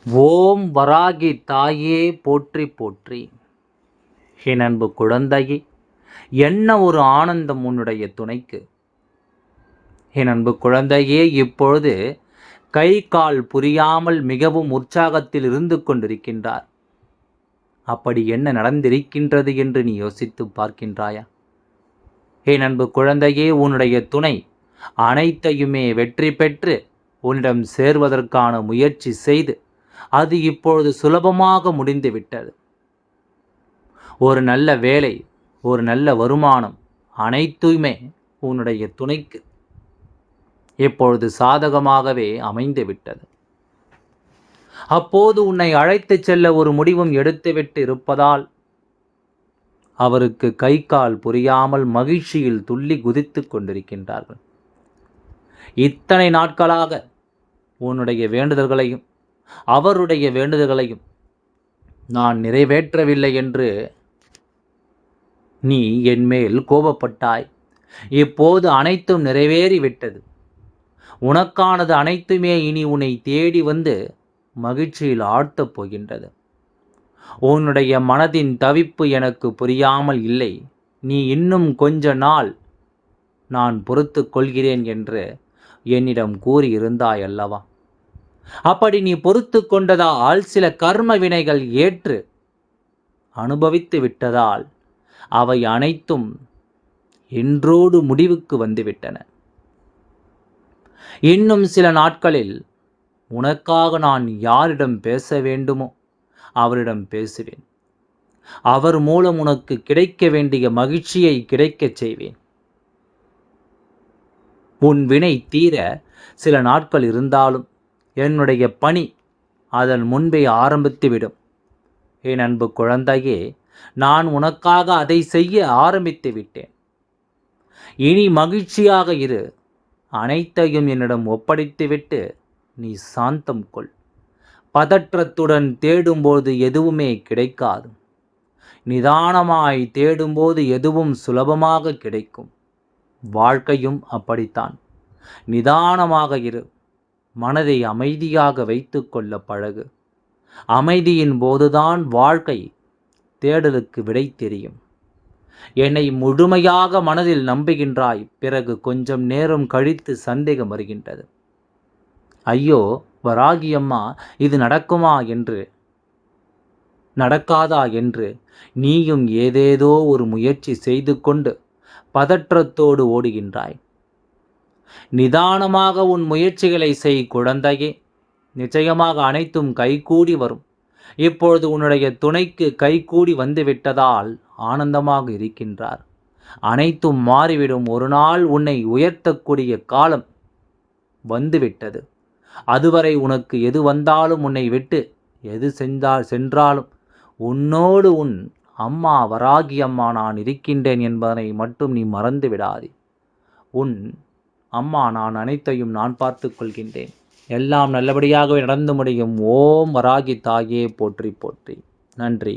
ஓம் வராகி தாயே போற்றி போற்றி. என் அன்பு குழந்தையே, என்ன ஒரு ஆனந்தம் உன்னுடைய துணைக்கு. என் அன்பு குழந்தையே, இப்பொழுது கை கால் புரியாமல் மிகவும் உற்சாகத்தில் இருந்து கொண்டிருக்கின்றார். அப்படி என்ன நடந்திருக்கின்றது என்று நீ யோசித்து பார்க்கின்றாயா? என் அன்பு குழந்தையே, உன்னுடைய துணை அனைத்தையுமே வெற்றி பெற்று உன்னிடம் சேர்வதற்கான முயற்சி செய்து அது இப்பொழுது சுலபமாக முடிந்துவிட்டது. ஒரு நல்ல வேலை, ஒரு நல்ல வருமானம் அனைத்துமே உன்னுடைய துணைக்கு இப்பொழுது சாதகமாகவே அமைந்துவிட்டது. அப்போது உன்னை அழைத்துச் செல்ல ஒரு முடிவும் எடுத்துவிட்டு இருப்பதால் அவருக்கு கை கால் புரியாமல் மகிழ்ச்சியில் துள்ளி குதித்து கொண்டிருக்கின்றார்கள். இத்தனை நாட்களாக உன்னுடைய வேண்டுதல்களையும் அவருடைய வேண்டுதல்களையும் நான் நிறைவேற்றவில்லை என்று நீ என்மேல் கோபப்பட்டாய். இப்போது அனைத்தும் நிறைவேறிவிட்டது. உனக்கானது அனைத்துமே இனி உன்னை தேடி வந்து மகிழ்ச்சியில் ஆழ்த்தப் போகின்றது. உன்னுடைய மனதின் தவிப்பு எனக்கு புரியாமல் இல்லை. நீ இன்னும் கொஞ்ச நாள் நான் பொறுத்து கொள்கிறேன் என்று என்னிடம் கூறியிருந்தாய் அல்லவா? அப்படி நீ பொறுத்து கொண்டதால் சில கர்ம வினைகள் ஏற்று அனுபவித்து விட்டதால் அவை அனைத்தும் இன்றோடு முடிவுக்கு வந்துவிட்டன. இன்னும் சில நாட்களில் உனக்காக நான் யாரிடம் பேச வேண்டுமோ அவரிடம் பேசுவேன். அவர் மூலம் உனக்கு கிடைக்க வேண்டிய மகிழ்ச்சியை கிடைக்கச் செய்வேன். உன் வினை தீர சில நாட்கள் இருந்தாலும் என்னுடைய பணி அதன் முன்பே ஆரம்பித்துவிடும். என் அன்பு குழந்தையே, நான் உனக்காக அதை செய்ய ஆரம்பித்து விட்டேன். இனி மகிழ்ச்சியாக இரு. அனைத்தையும் என்னிடம் ஒப்படைத்துவிட்டு நீ சாந்தம் கொள். பதற்றத்துடன் தேடும்போது எதுவுமே கிடைக்காது. நிதானமாய் தேடும்போது எதுவும் சுலபமாக கிடைக்கும். வாழ்க்கையும் அப்படித்தான். நிதானமாக இரு. மனதை அமைதியாக வைத்து கொள்ள பழகு. அமைதியின் போதுதான் வாழ்க்கை தேடலுக்கு விடை தெரியும். என்னை முழுமையாக மனதில் நம்புகின்றாய். பிறகு கொஞ்சம் நேரம் கழித்து சந்தேகம் வருகின்றது. ஐயோ வராகியம்மா, இது நடக்குமா என்று, நடக்காதா என்று நீயும் ஏதேதோ ஒரு முயற்சி செய்து கொண்டு பதற்றத்தோடு ஓடுகின்றாய். நிதானமாக உன் முயற்சிகளை செய் குழந்தையே. நிச்சயமாக அனைத்தும் கைகூடி வரும். இப்பொழுது உன்னுடைய துணைக்கு கைகூடி வந்துவிட்டதால் ஆனந்தமாக இருக்கின்றார். அனைத்தும் மாறிவிடும். ஒரு நாள் உன்னை உயர்த்தக்கூடிய காலம் வந்துவிட்டது. அதுவரை உனக்கு எது வந்தாலும், உன்னை விட்டு எது சென்றாலும் உன்னோடு உன் அம்மா வராகி அம்மா நான் இருக்கின்றேன் என்பதனை மட்டும் நீ மறந்து விடாதே. உன் அம்மா நான் அனைத்தையும் நான் பார்த்து கொள்கின்றேன். எல்லாம் நல்லபடியாகவே நடந்து முடியும். ஓம் வராகி தாயே போற்றி போற்றி. நன்றி.